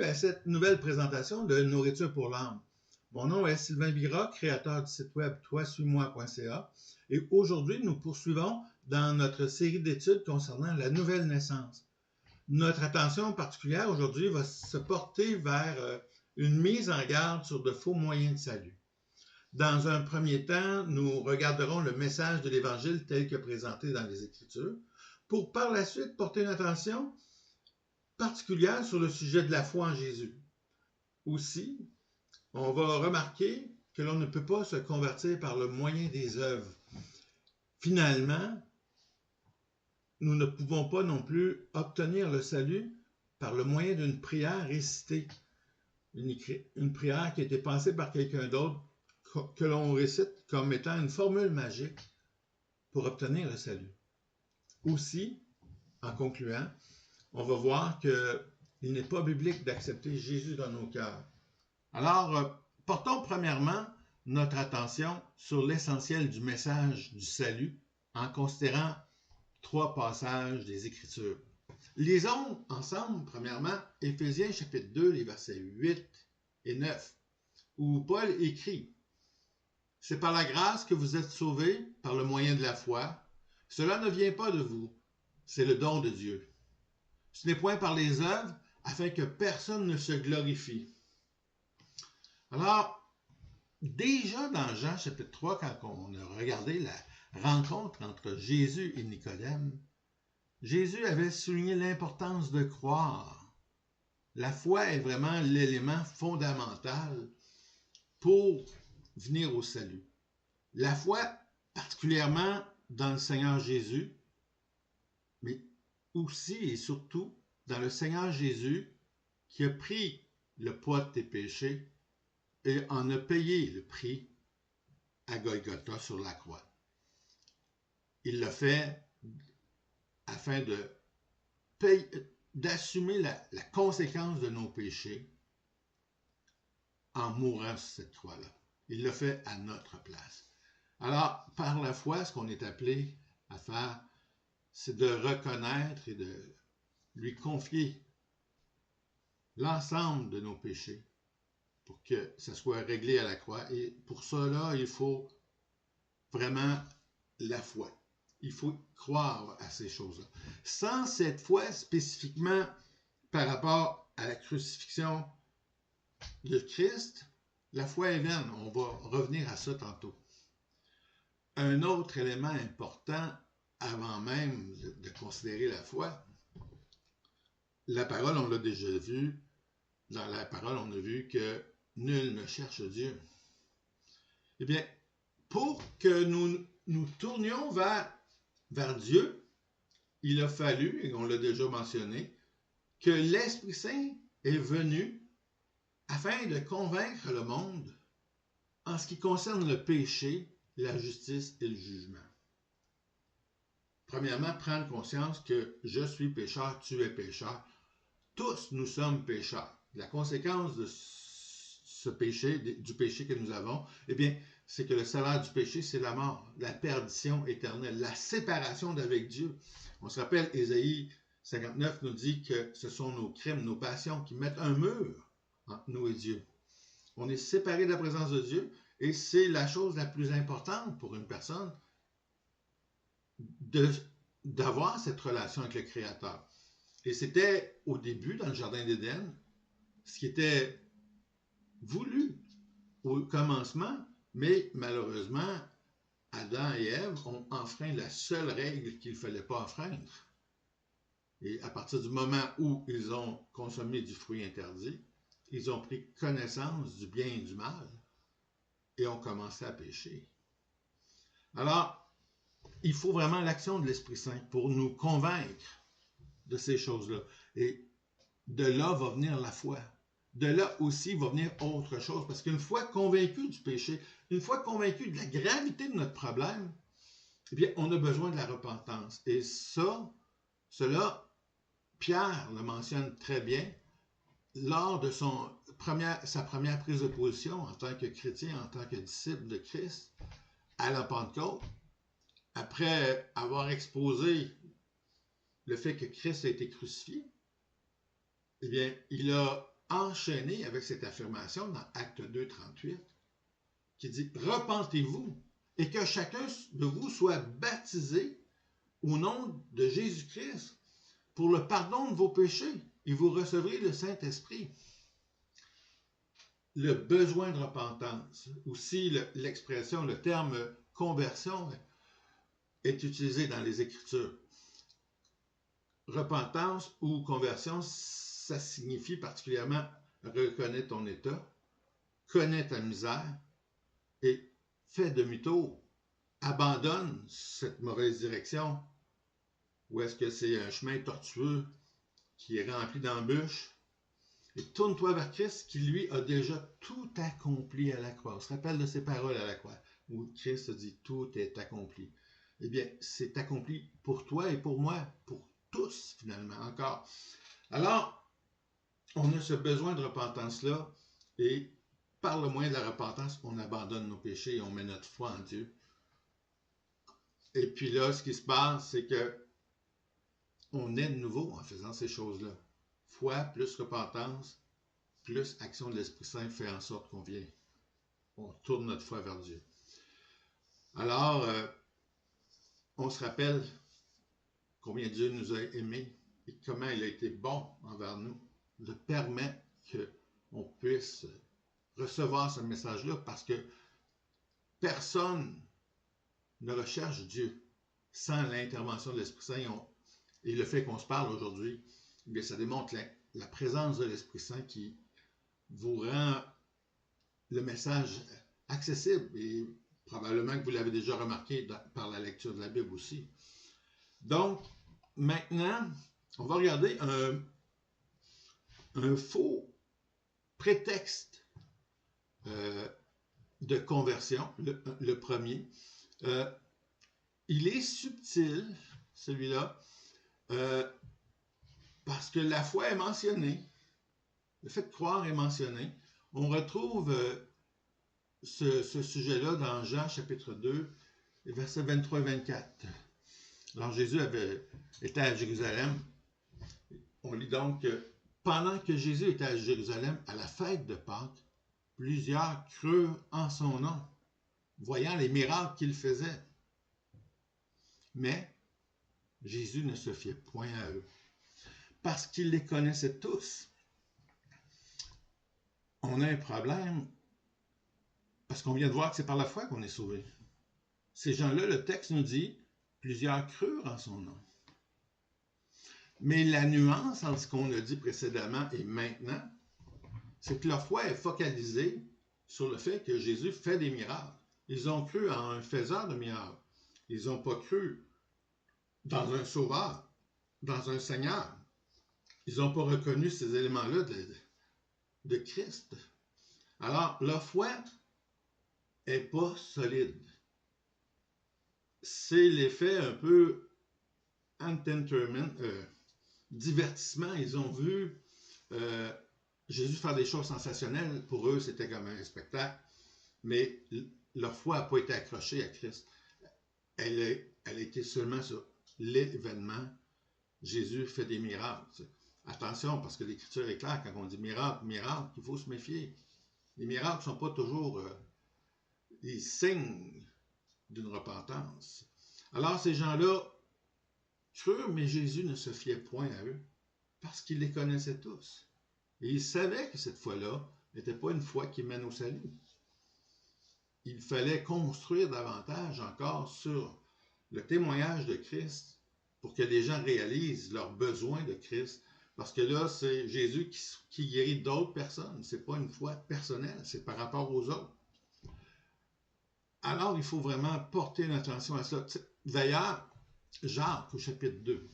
à cette nouvelle présentation de Nourriture pour l'âme. Mon nom est Sylvain Bira, créateur du site web toisuis-moi.ca et aujourd'hui nous poursuivons dans notre série d'études concernant la nouvelle naissance. Notre attention particulière aujourd'hui va se porter vers une mise en garde sur de faux moyens de salut. Dans un premier temps, nous regarderons le message de l'Évangile tel que présenté dans les Écritures, pour par la suite porter une attention particulière sur le sujet de la foi en Jésus. Aussi, on va remarquer que l'on ne peut pas se convertir par le moyen des œuvres. Finalement, nous ne pouvons pas non plus obtenir le salut par le moyen d'une prière récitée. Une prière qui a été pensée par quelqu'un d'autre, que l'on récite comme étant une formule magique pour obtenir le salut. Aussi, en concluant, on va voir qu'il n'est pas biblique d'accepter Jésus dans nos cœurs. Alors, portons premièrement notre attention sur l'essentiel du message du salut en considérant 3 passages des Écritures. Lisons ensemble, premièrement, Éphésiens chapitre 2, les versets 8 et 9, où Paul écrit « C'est par la grâce que vous êtes sauvés par le moyen de la foi. Cela ne vient pas de vous, c'est le don de Dieu. Ce n'est point par les œuvres, afin que personne ne se glorifie. » Alors, déjà dans Jean chapitre 3, quand on a regardé la rencontre entre Jésus et Nicodème, Jésus avait souligné l'importance de croire. La foi est vraiment l'élément fondamental pour venir au salut. La foi, particulièrement dans le Seigneur Jésus, mais aussi et surtout dans le Seigneur Jésus qui a pris le poids de tes péchés et en a payé le prix à Golgotha sur la croix. Il l'a fait afin d'assumer la conséquence de nos péchés en mourant sur cette croix-là. Il l'a fait à notre place. Alors, par la foi, ce qu'on est appelé à faire, c'est de reconnaître et de lui confier l'ensemble de nos péchés pour que ça soit réglé à la croix. Et pour cela, il faut vraiment la foi. Il faut croire à ces choses-là. Sans cette foi spécifiquement par rapport à la crucifixion de Christ, la foi est vaine. On va revenir à ça tantôt. Un autre élément important avant même de considérer la foi, la parole, on l'a déjà vu, dans la parole, on a vu que nul ne cherche Dieu. Eh bien, pour que nous tournions vers Dieu, il a fallu, et on l'a déjà mentionné, que l'Esprit Saint est venu afin de convaincre le monde en ce qui concerne le péché, la justice et le jugement. Premièrement, prendre conscience que je suis pécheur, tu es pécheur. Tous nous sommes pécheurs. La conséquence de ce péché, du péché que nous avons, eh bien, c'est que le salaire du péché, c'est la mort, la perdition éternelle, la séparation d'avec Dieu. On se rappelle, Ésaïe 59 nous dit que ce sont nos crimes, nos passions qui mettent un mur entre nous et Dieu. On est séparés de la présence de Dieu et c'est la chose la plus importante pour une personne d'avoir cette relation avec le Créateur. Et c'était au début, dans le Jardin d'Éden, ce qui était voulu au commencement, mais malheureusement, Adam et Ève ont enfreint la seule règle qu'il ne fallait pas enfreindre. Et à partir du moment où ils ont consommé du fruit interdit, ils ont pris connaissance du bien et du mal et ont commencé à pécher. Alors, il faut vraiment l'action de l'Esprit Saint pour nous convaincre de ces choses-là. Et de là va venir la foi. De là aussi va venir autre chose. Parce qu'une fois convaincu du péché, une fois convaincu de la gravité de notre problème, eh bien, on a besoin de la repentance. Et cela, Pierre le mentionne très bien lors de sa première prise de position en tant que chrétien, en tant que disciple de Christ, à la Pentecôte, après avoir exposé le fait que Christ a été crucifié, eh bien, il a enchaîné avec cette affirmation dans Acte 2, 38, qui dit « Repentez-vous et que chacun de vous soit baptisé au nom de Jésus-Christ pour le pardon de vos péchés et vous recevrez le Saint-Esprit. » Le besoin de repentance, aussi l'expression, le terme conversion est utilisé dans les Écritures. Repentance ou conversion, ça signifie particulièrement reconnaître ton état, connaître ta misère et fais demi-tour. Abandonne cette mauvaise direction ou est-ce que c'est un chemin tortueux qui est rempli d'embûches et tourne-toi vers Christ qui lui a déjà tout accompli à la croix. On se rappelle de ces paroles à la croix où Christ dit tout est accompli. Eh bien, c'est accompli pour toi et pour moi, pour tous finalement encore. Alors, on a ce besoin de repentance-là et par le moyen de la repentance, on abandonne nos péchés et on met notre foi en Dieu. Et puis là, ce qui se passe, c'est que on est de nouveau en faisant ces choses-là. Foi plus repentance, plus action de l'Esprit Saint fait en sorte on tourne notre foi vers Dieu. Alors, on se rappelle combien Dieu nous a aimés et comment il a été bon envers nous de permettre qu'on puisse recevoir ce message-là parce que personne ne recherche Dieu sans l'intervention de l'Esprit Saint. Et le fait qu'on se parle aujourd'hui, bien, ça démontre la présence de l'Esprit Saint qui vous rend le message accessible et probablement que vous l'avez déjà remarqué par la lecture de la Bible aussi. Donc, maintenant, on va regarder un faux prétexte de conversion, le premier. Il est subtil, celui-là, parce que la foi est mentionnée, le fait de croire est mentionné. On retrouve ce sujet-là dans Jean chapitre 2, versets 23 et 24. Alors Jésus était à Jérusalem. On lit donc que pendant que Jésus était à Jérusalem à la fête de Pâques, plusieurs crurent en son nom, voyant les miracles qu'il faisait. Mais Jésus ne se fiait point à eux, parce qu'il les connaissait tous. On a un problème, parce qu'on vient de voir que c'est par la foi qu'on est sauvé. Ces gens-là, le texte nous dit, plusieurs crurent en son nom. Mais la nuance entre ce qu'on a dit précédemment et maintenant, c'est que leur foi est focalisée sur le fait que Jésus fait des miracles. Ils ont cru en un faiseur de miracles. Ils n'ont pas cru dans un sauveur, dans un Seigneur. Ils n'ont pas reconnu ces éléments-là de Christ. Alors, leur foi n'est pas solide. C'est l'effet un peu entertainment, divertissement. Ils ont vu Jésus faire des choses sensationnelles. Pour eux, c'était comme un spectacle. Mais leur foi n'a pas été accrochée à Christ. Elle a été seulement sur l'événement. Jésus fait des miracles. Attention, parce que l'Écriture est claire, quand on dit miracle, miracle, il faut se méfier. Les miracles ne sont pas toujours les signes d'une repentance. Alors, ces gens-là crurent, mais Jésus ne se fiait point à eux, parce qu'il les connaissait tous. Et il savait que cette foi-là n'était pas une foi qui mène au salut. Il fallait construire davantage encore sur le témoignage de Christ pour que les gens réalisent leurs besoins de Christ. Parce que là, c'est Jésus qui guérit d'autres personnes. Ce n'est pas une foi personnelle, c'est par rapport aux autres. Alors, il faut vraiment porter une attention à cela. D'ailleurs, Jacques, au chapitre 2,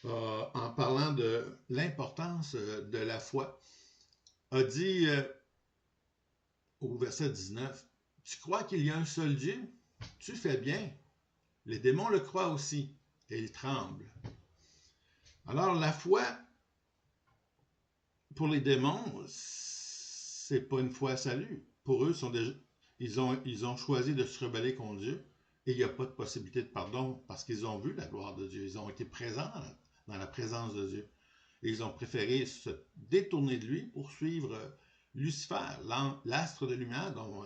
en parlant de l'importance de la foi, a dit au verset 19, « Tu crois qu'il y a un seul Dieu? Tu fais bien. Les démons le croient aussi, et ils tremblent. » Alors, la foi, pour les démons, c'est pas une foi à salut. Pour eux, ils ont choisi de se rebeller contre Dieu et il n'y a pas de possibilité de pardon parce qu'ils ont vu la gloire de Dieu. Ils ont été présents dans la présence de Dieu. Et ils ont préféré se détourner de lui pour suivre Lucifer, l'astre de lumière dont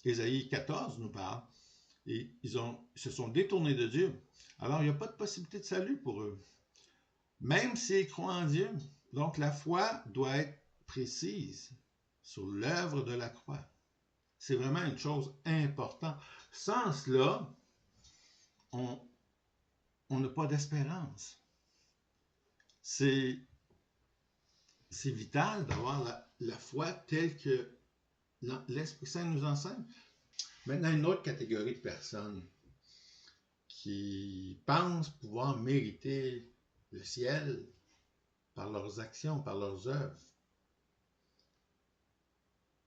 Ésaïe 14 nous parle. Et ils se sont détournés de Dieu. Alors, il n'y a pas de possibilité de salut pour eux. Même s'ils croient en Dieu. Donc, la foi doit être précise sur l'œuvre de la croix. C'est vraiment une chose importante. Sans cela, on n'a pas d'espérance. C'est vital d'avoir la foi telle que l'Esprit Saint nous enseigne. Maintenant, une autre catégorie de personnes qui pensent pouvoir mériter le ciel par leurs actions, par leurs œuvres.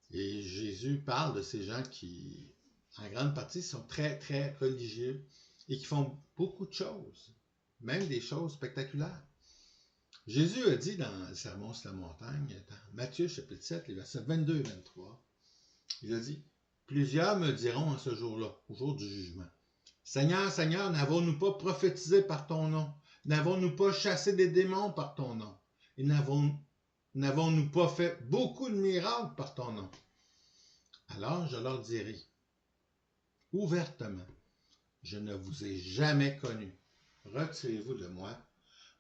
Et Jésus parle de ces gens qui, en grande partie, sont très, très religieux et qui font beaucoup de choses, même des choses spectaculaires. Jésus a dit dans le Sermon sur la montagne, dans Matthieu chapitre 7, les versets 22 et 23, il a dit, « Plusieurs me diront en ce jour-là, au jour du jugement, « Seigneur, Seigneur, n'avons-nous pas prophétisé par ton nom? N'avons-nous pas chassé des démons par ton nom? Et n'avons-nous pas fait beaucoup de miracles par ton nom? » Alors je leur dirai, ouvertement, « Je ne vous ai jamais connu. Retirez-vous de moi,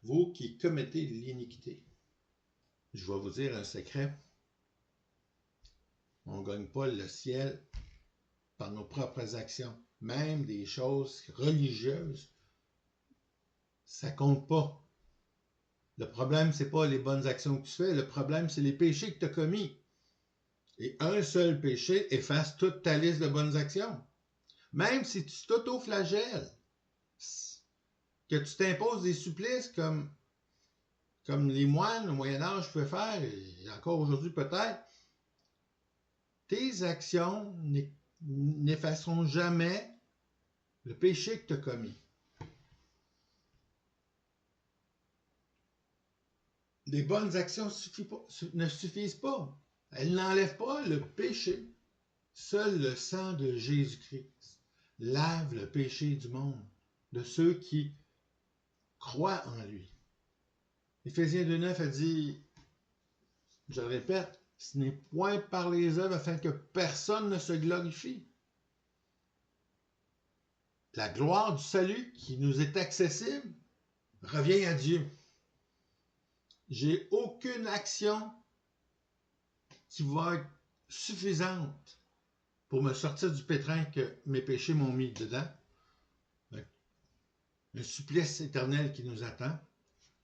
vous qui commettez l'iniquité. » Je vais vous dire un secret. On ne gagne pas le ciel par nos propres actions. Même des choses religieuses, ça compte pas. Le problème, c'est pas les bonnes actions que tu fais. Le problème, c'est les péchés que tu as commis. Et un seul péché efface toute ta liste de bonnes actions. Même si tu t'auto-flagelles, que tu t'imposes des supplices comme les moines au Moyen-Âge pouvaient faire, et encore aujourd'hui peut-être, tes actions n'effaceront jamais le péché que tu as commis. Les bonnes actions ne suffisent pas. Elles n'enlèvent pas le péché. Seul le sang de Jésus-Christ lave le péché du monde, de ceux qui croient en lui. Éphésiens 2.9 a dit, je le répète, ce n'est point par les œuvres afin que personne ne se glorifie. La gloire du salut qui nous est accessible revient à Dieu. J'ai aucune action qui va être suffisante pour me sortir du pétrin que mes péchés m'ont mis dedans. Un supplice éternel qui nous attend.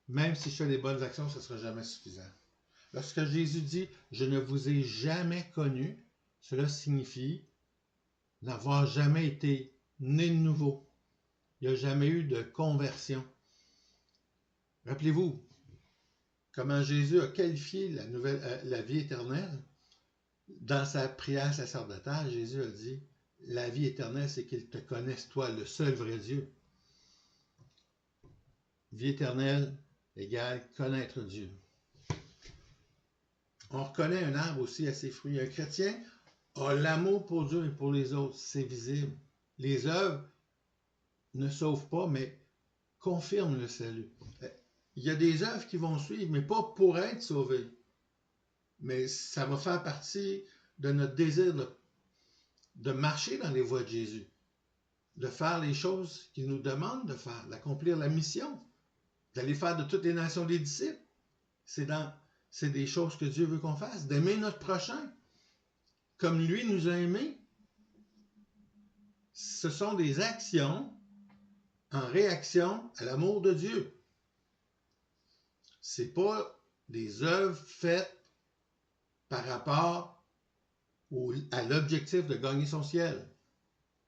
Même si je fais des bonnes actions, ce ne sera jamais suffisant. Lorsque Jésus dit « Je ne vous ai jamais connu », cela signifie n'avoir jamais été né de nouveau. Il n'y a jamais eu de conversion. Rappelez-vous comment Jésus a qualifié la vie éternelle. Dans sa prière sacerdotale, Jésus a dit « La vie éternelle, c'est qu'ils te connaissent, toi, le seul vrai Dieu. » Vie éternelle égale connaître Dieu. On reconnaît un arbre aussi à ses fruits. Un chrétien a l'amour pour Dieu et pour les autres. C'est visible. Les œuvres ne sauvent pas, mais confirment le salut. Il y a des œuvres qui vont suivre, mais pas pour être sauvés. Mais ça va faire partie de notre désir de marcher dans les voies de Jésus, de faire les choses qu'il nous demande de faire, d'accomplir la mission, d'aller faire de toutes les nations des disciples. C'est des choses que Dieu veut qu'on fasse, d'aimer notre prochain, comme lui nous a aimés. Ce sont des actions en réaction à l'amour de Dieu. C'est pas des œuvres faites par rapport à l'objectif de gagner son ciel.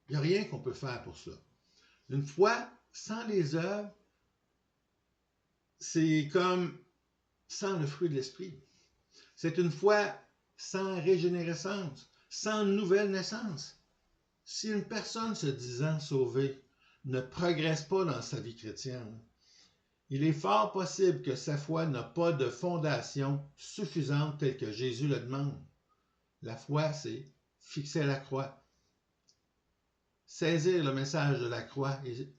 Il n'y a rien qu'on peut faire pour cela. Une foi sans les œuvres, c'est comme sans le fruit de l'esprit. C'est une foi sans régénérescence, sans nouvelle naissance. Si une personne se disant sauvée ne progresse pas dans sa vie chrétienne, il est fort possible que sa foi n'a pas de fondation suffisante telle que Jésus le demande. La foi, c'est fixer à la croix, saisir le message de la croix et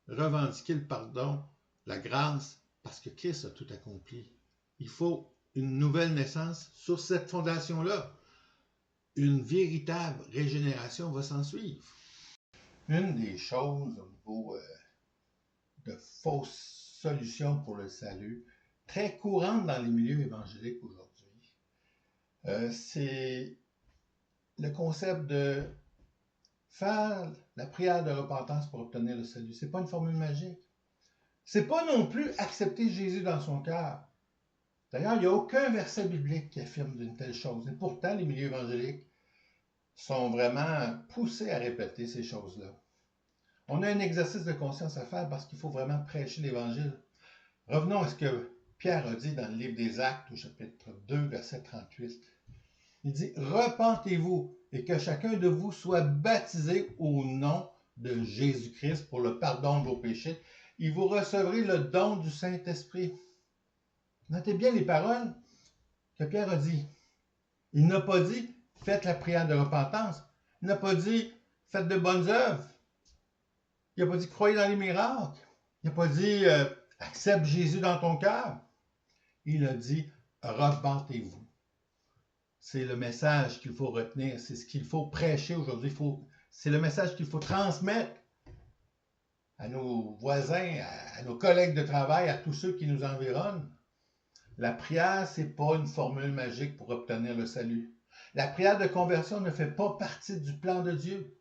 revendiquer le pardon, la grâce Parce que Christ a tout accompli. Il faut une nouvelle naissance sur cette fondation-là. Une véritable régénération va s'en suivre. Une des choses au niveau de fausses solutions pour le salut, très courante dans les milieux évangéliques aujourd'hui, c'est le concept de faire la prière de repentance pour obtenir le salut. Ce n'est pas une formule magique. Ce n'est pas non plus accepter Jésus dans son cœur. D'ailleurs, il n'y a aucun verset biblique qui affirme d'une telle chose. Et pourtant, les milieux évangéliques sont vraiment poussés à répéter ces choses-là. On a un exercice de conscience à faire parce qu'il faut vraiment prêcher l'Évangile. Revenons à ce que Pierre a dit dans le livre des Actes, au chapitre 2, verset 38. Il dit « Repentez-vous et que chacun de vous soit baptisé au nom de Jésus-Christ pour le pardon de vos péchés, et vous recevrez le don du Saint-Esprit. » Notez bien les paroles que Pierre a dit. Il n'a pas dit « Faites la prière de repentance ». Il n'a pas dit « Faites de bonnes œuvres ». Il n'a pas dit « Croyez dans les miracles ». Il n'a pas dit « Accepte Jésus dans ton cœur ». Il a dit « Repentez-vous ». C'est le message qu'il faut retenir. C'est ce qu'il faut prêcher aujourd'hui. C'est le message qu'il faut transmettre à nos voisins, à nos collègues de travail, à tous ceux qui nous environnent. La prière, ce n'est pas une formule magique pour obtenir le salut. La prière de conversion ne fait pas partie du plan de Dieu.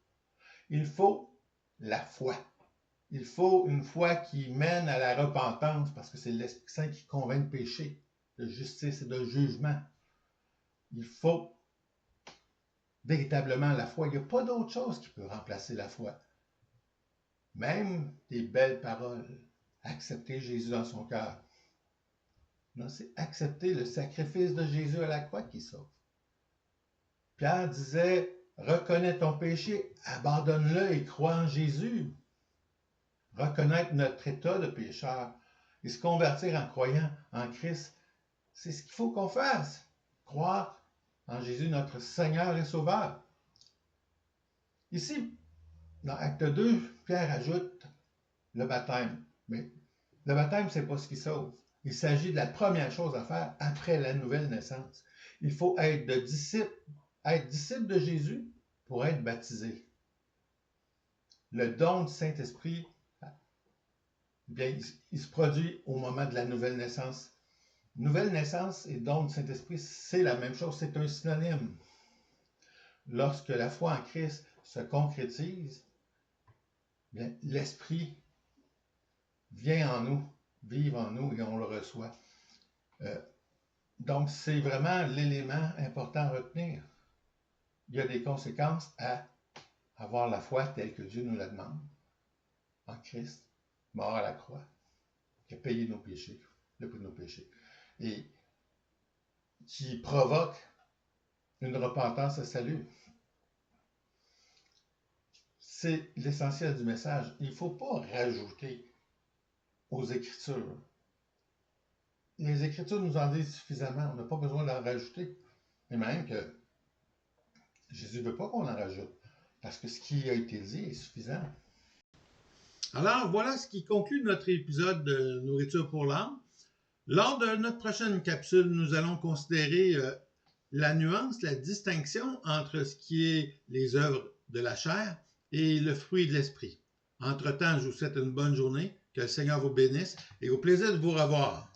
Il faut la foi. Il faut une foi qui mène à la repentance, parce que c'est l'Esprit Saint qui convainc de péché, de justice et de jugement. Il faut véritablement la foi. Il n'y a pas d'autre chose qui peut remplacer la foi. Même des belles paroles. Accepter Jésus dans son cœur. Non, c'est accepter le sacrifice de Jésus à la croix qui sauve. Pierre disait, reconnais ton péché, abandonne-le et crois en Jésus. Reconnaître notre état de pécheur et se convertir en croyant en Christ, c'est ce qu'il faut qu'on fasse. Croire en Jésus, notre Seigneur et Sauveur. Ici, dans Acte 2, Pierre ajoute le baptême. Mais le baptême, ce n'est pas ce qui sauve. Il s'agit de la première chose à faire après la nouvelle naissance. Il faut être disciple de Jésus pour être baptisé. Le don du Saint-Esprit, bien, il se produit au moment de la nouvelle naissance. Nouvelle naissance et don du Saint-Esprit, c'est la même chose, c'est un synonyme. Lorsque la foi en Christ se concrétise, bien, l'Esprit vient en nous, vivre en nous et on le reçoit. Donc, c'est vraiment l'élément important à retenir. Il y a des conséquences à avoir la foi telle que Dieu nous la demande, en Christ, mort à la croix, qui a payé nos péchés, le prix de nos péchés, et qui provoque une repentance à salut. C'est l'essentiel du message. Il ne faut pas rajouter aux Écritures. Les Écritures nous en disent suffisamment. On n'a pas besoin d'en rajouter. Et même que Jésus ne veut pas qu'on en rajoute. Parce que ce qui a été dit est suffisant. Alors, voilà ce qui conclut notre épisode de Nourriture pour l'âme. Lors de notre prochaine capsule, nous allons considérer la nuance, la distinction entre ce qui est les œuvres de la chair et le fruit de l'esprit. Entre-temps, je vous souhaite une bonne journée, que le Seigneur vous bénisse et au plaisir de vous revoir.